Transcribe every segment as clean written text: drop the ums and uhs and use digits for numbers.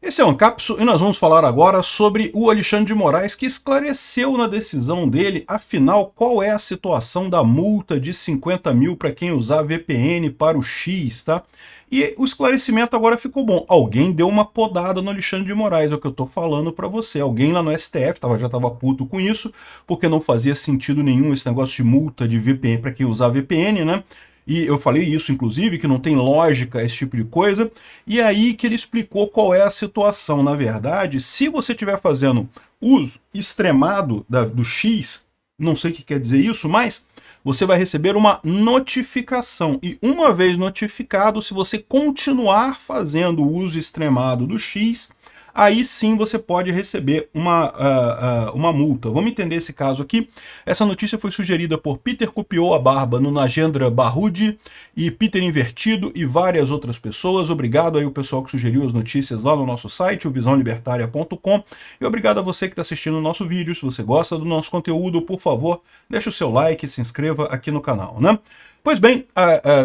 Esse é o Ancapso e nós vamos falar agora sobre o Alexandre de Moraes, que esclareceu na decisão dele, afinal, qual é a situação da multa de 50 mil para quem usar VPN para o X, tá? E o esclarecimento agora ficou bom. Alguém deu uma podada no Alexandre de Moraes, é o que eu estou falando para você. Alguém lá no STF já estava puto com isso, porque não fazia sentido nenhum esse negócio de multa de VPN para quem usar VPN, né? E eu falei isso, inclusive, que não tem lógica esse tipo de coisa. E aí que ele explicou qual é a situação. Na verdade, se você estiver fazendo uso extremado do X, não sei o que quer dizer isso, mas você vai receber uma notificação. E uma vez notificado, se você continuar fazendo o uso extremado do X, aí sim você pode receber uma multa. Vamos entender esse caso aqui. Essa notícia foi sugerida por Peter Copiou a Barba no Nagendra Barrudi e Peter Invertido e várias outras pessoas. Obrigado aí o pessoal que sugeriu as notícias lá no nosso site, o visãolibertaria.com, e obrigado a você que está assistindo o nosso vídeo. Se você gosta do nosso conteúdo, por favor, deixe o seu like e se inscreva aqui no canal, né? Pois bem,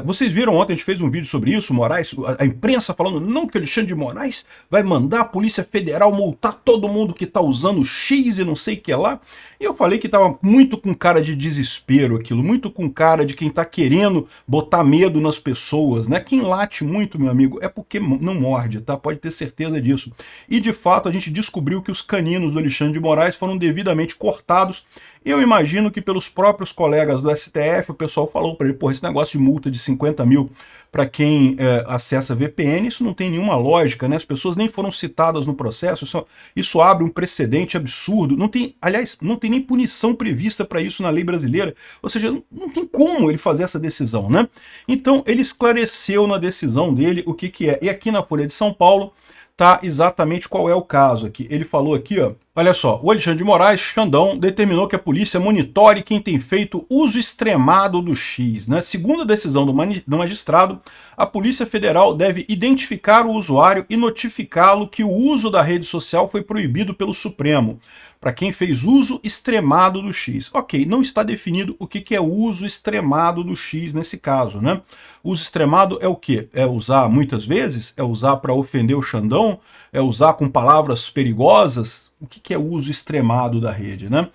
vocês viram ontem, a gente fez um vídeo sobre isso, Moraes, a imprensa falando não que o Alexandre de Moraes vai mandar a Polícia Federal multar todo mundo que está usando X e não sei o que lá. E eu falei que estava muito com cara de desespero aquilo, muito com cara de quem está querendo botar medo nas pessoas, né? Quem late muito, meu amigo, é porque não morde, tá? Pode ter certeza disso. E de fato a gente descobriu que os caninos do Alexandre de Moraes foram devidamente cortados. Eu imagino que pelos próprios colegas do STF, o pessoal falou para ele, pô, esse negócio de multa de 50 mil para quem acessa VPN, isso não tem nenhuma lógica, né? As pessoas nem foram citadas no processo, isso abre um precedente absurdo. Não tem, aliás, não tem nem punição prevista para isso na lei brasileira, ou seja, não tem como ele fazer essa decisão, né? Então ele esclareceu na decisão dele o que é. E aqui na Folha de São Paulo tá exatamente qual é o caso aqui. Ele falou aqui, ó, olha só, o Alexandre de Moraes, Xandão, determinou que a polícia monitore quem tem feito uso extremado do X, né? Segundo a decisão do magistrado, a Polícia Federal deve identificar o usuário e notificá-lo que o uso da rede social foi proibido pelo Supremo, para quem fez uso extremado do X. Ok, não está definido o que é o uso extremado do X nesse caso, né? Uso extremado é o quê? É usar muitas vezes? É usar para ofender o Xandão? É usar com palavras perigosas? O que é o uso extremado da rede, né?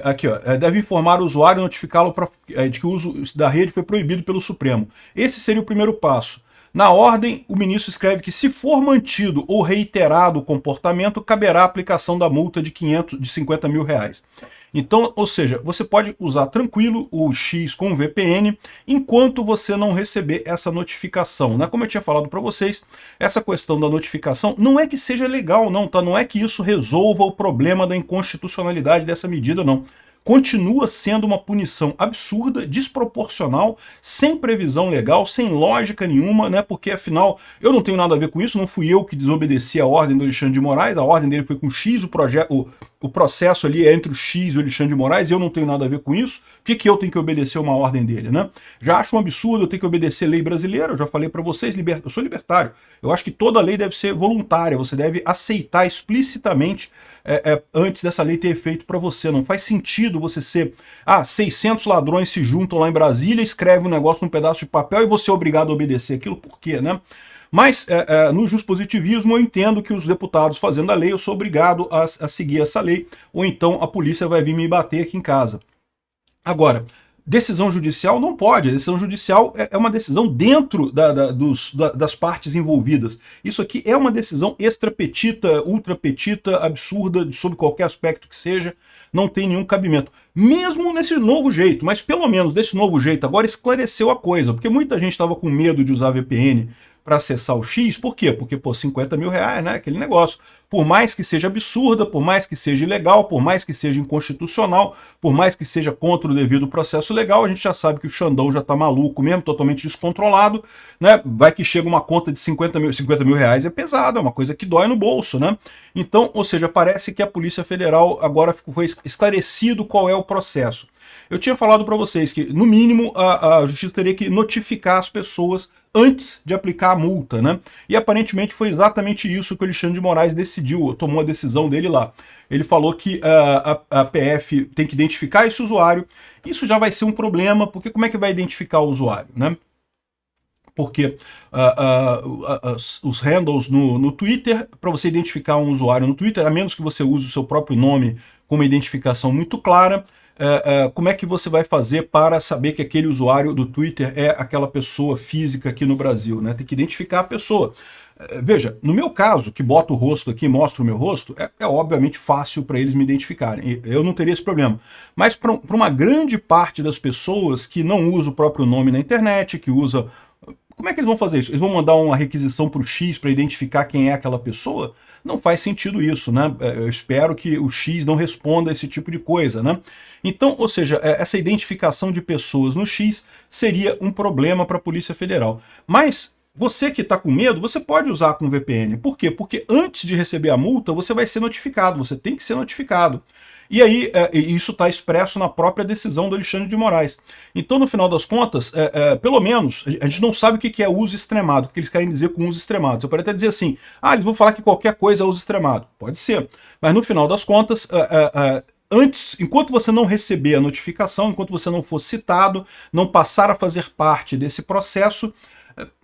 Aqui, ó, deve informar o usuário e notificá-lo de que o uso da rede foi proibido pelo Supremo. Esse seria o primeiro passo. Na ordem, o ministro escreve que se for mantido ou reiterado o comportamento, caberá a aplicação da multa de 50 mil reais. Então, ou seja, você pode usar tranquilo o X com o VPN enquanto você não receber essa notificação, né? Como eu tinha falado para vocês, essa questão da notificação não é que seja legal, não, tá? Não é que isso resolva o problema da inconstitucionalidade dessa medida, não. Continua sendo uma punição absurda, desproporcional, sem previsão legal, sem lógica nenhuma, né? Porque afinal eu não tenho nada a ver com isso, não fui eu que desobedeci a ordem do Alexandre de Moraes, a ordem dele foi com X, o processo ali é entre o X e o Alexandre de Moraes, eu não tenho nada a ver com isso, por que eu tenho que obedecer uma ordem dele, né? Já acho um absurdo eu ter que obedecer lei brasileira, eu já falei para vocês, eu sou libertário, eu acho que toda lei deve ser voluntária, você deve aceitar explicitamente antes dessa lei ter efeito para você. Não faz sentido você ser... 600 ladrões se juntam lá em Brasília, escreve um negócio num pedaço de papel e você é obrigado a obedecer aquilo. Por quê, né? Mas no juspositivismo eu entendo que os deputados fazendo a lei, eu sou obrigado a seguir essa lei, ou então a polícia vai vir me bater aqui em casa. Agora, decisão judicial não pode, a decisão judicial é uma decisão dentro das partes envolvidas. Isso aqui é uma decisão extra petita, ultra petita, absurda, sob qualquer aspecto que seja, não tem nenhum cabimento. Mesmo nesse novo jeito, mas pelo menos desse novo jeito, agora esclareceu a coisa, porque muita gente estava com medo de usar VPN para acessar o X, por quê? Porque, pô, 50 mil reais, né, aquele negócio. Por mais que seja absurda, por mais que seja ilegal, por mais que seja inconstitucional, por mais que seja contra o devido processo legal, a gente já sabe que o Xandão já tá maluco mesmo, totalmente descontrolado, né, vai que chega uma conta de 50 mil reais é pesado, é uma coisa que dói no bolso, né. Então, ou seja, parece que a Polícia Federal agora foi esclarecido qual é o processo. Eu tinha falado para vocês que, no mínimo, a Justiça teria que notificar as pessoas antes de aplicar a multa, né? E aparentemente foi exatamente isso que o Alexandre de Moraes decidiu, tomou a decisão dele lá. Ele falou que a PF tem que identificar esse usuário. Isso já vai ser um problema, porque como é que vai identificar o usuário, né? porque os handles no Twitter, para você identificar um usuário no Twitter, a menos que você use o seu próprio nome com uma identificação muito clara, como é que você vai fazer para saber que aquele usuário do Twitter é aquela pessoa física aqui no Brasil, né? Tem que identificar a pessoa. Veja, no meu caso, que boto o rosto aqui, mostro o meu rosto, é obviamente fácil para eles me identificarem. Eu não teria esse problema. Mas para uma grande parte das pessoas que não usa o próprio nome na internet, que usa... Como é que eles vão fazer isso? Eles vão mandar uma requisição para o X para identificar quem é aquela pessoa? Não faz sentido isso, né? Eu espero que o X não responda esse tipo de coisa, né? Então, ou seja, essa identificação de pessoas no X seria um problema para a Polícia Federal. Mas você que está com medo, você pode usar com VPN. Por quê? Porque antes de receber a multa, você vai ser notificado, você tem que ser notificado. E aí, isso está expresso na própria decisão do Alexandre de Moraes. Então, no final das contas, pelo menos, a gente não sabe o que é uso extremado, o que eles querem dizer com uso extremado. Você pode até dizer assim, eles vão falar que qualquer coisa é uso extremado. Pode ser. Mas no final das contas, antes, enquanto você não receber a notificação, enquanto você não for citado, não passar a fazer parte desse processo,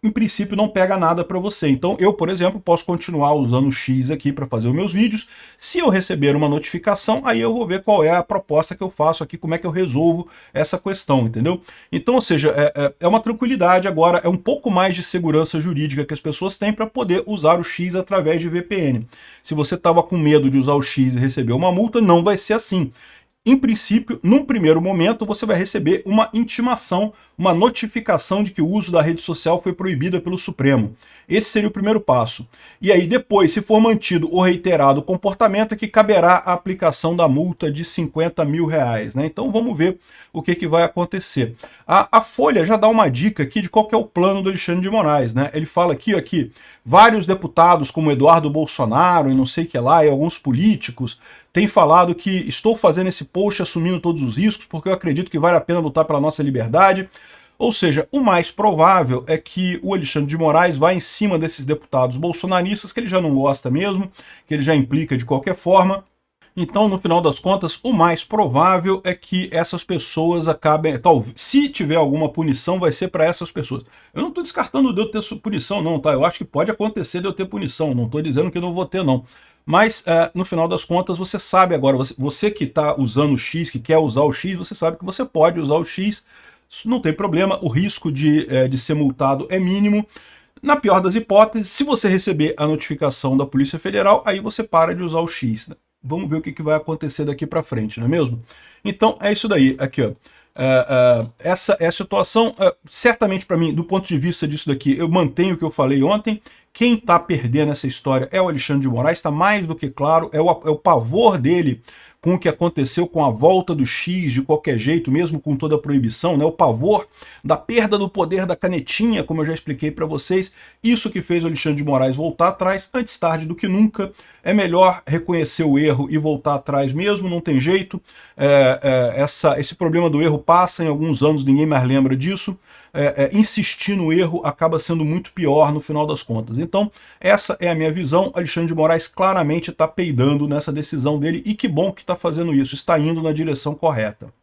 em princípio não pega nada para você. Então eu, por exemplo, posso continuar usando o X aqui para fazer os meus vídeos. Se eu receber uma notificação, aí eu vou ver qual é a proposta que eu faço aqui, como é que eu resolvo essa questão, entendeu? Então, ou seja, é uma tranquilidade agora, é um pouco mais de segurança jurídica que as pessoas têm para poder usar o X através de VPN. Se você estava com medo de usar o X e receber uma multa, não vai ser assim. Em princípio, num primeiro momento, você vai receber uma intimação, uma notificação de que o uso da rede social foi proibida pelo Supremo. Esse seria o primeiro passo. E aí depois, se for mantido ou reiterado o comportamento, é que caberá a aplicação da multa de R$50 mil, né? Então vamos ver o que vai acontecer. A Folha já dá uma dica aqui de qual que é o plano do Alexandre de Moraes, né? Ele fala aqui, vários deputados como Eduardo Bolsonaro e não sei o que lá, e alguns políticos, têm falado que estou fazendo esse post assumindo todos os riscos porque eu acredito que vale a pena lutar pela nossa liberdade. Ou seja, o mais provável é que o Alexandre de Moraes vá em cima desses deputados bolsonaristas, que ele já não gosta mesmo, que ele já implica de qualquer forma. Então, no final das contas, o mais provável é que essas pessoas acabem... se tiver alguma punição, vai ser para essas pessoas. Eu não estou descartando de eu ter punição, não, tá? Eu acho que pode acontecer de eu ter punição, não estou dizendo que eu não vou ter, não. Mas, no final das contas, você sabe agora, você que está usando o X, que quer usar o X, você sabe que você pode usar o X, não tem problema, o risco de ser multado é mínimo. Na pior das hipóteses, se você receber a notificação da Polícia Federal, aí você para de usar o X, né? Vamos ver o que vai acontecer daqui para frente, não é mesmo? Então, é isso daí, aqui, ó. Essa é a situação, certamente para mim, do ponto de vista disso daqui, eu mantenho o que eu falei ontem. Quem está perdendo essa história é o Alexandre de Moraes, está mais do que claro, é o pavor dele com o que aconteceu com a volta do X de qualquer jeito, mesmo com toda a proibição, né? O pavor da perda do poder da canetinha, como eu já expliquei para vocês, isso que fez o Alexandre de Moraes voltar atrás, antes tarde do que nunca. É melhor reconhecer o erro e voltar atrás mesmo, não tem jeito. Esse problema do erro passa em alguns anos, ninguém mais lembra disso. Insistir no erro acaba sendo muito pior no final das contas. Então, essa é a minha visão. Alexandre de Moraes claramente está peidando nessa decisão dele, e que bom que está fazendo isso, está indo na direção correta.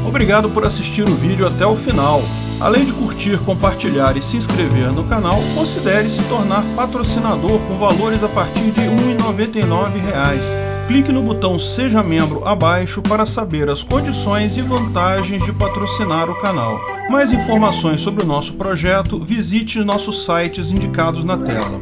Obrigado por assistir o vídeo até o final. Além de curtir, compartilhar e se inscrever no canal, considere se tornar patrocinador com valores a partir de R$ 1,99. Clique no botão Seja Membro abaixo para saber as condições e vantagens de patrocinar o canal. Mais informações sobre o nosso projeto, visite nossos sites indicados na tela.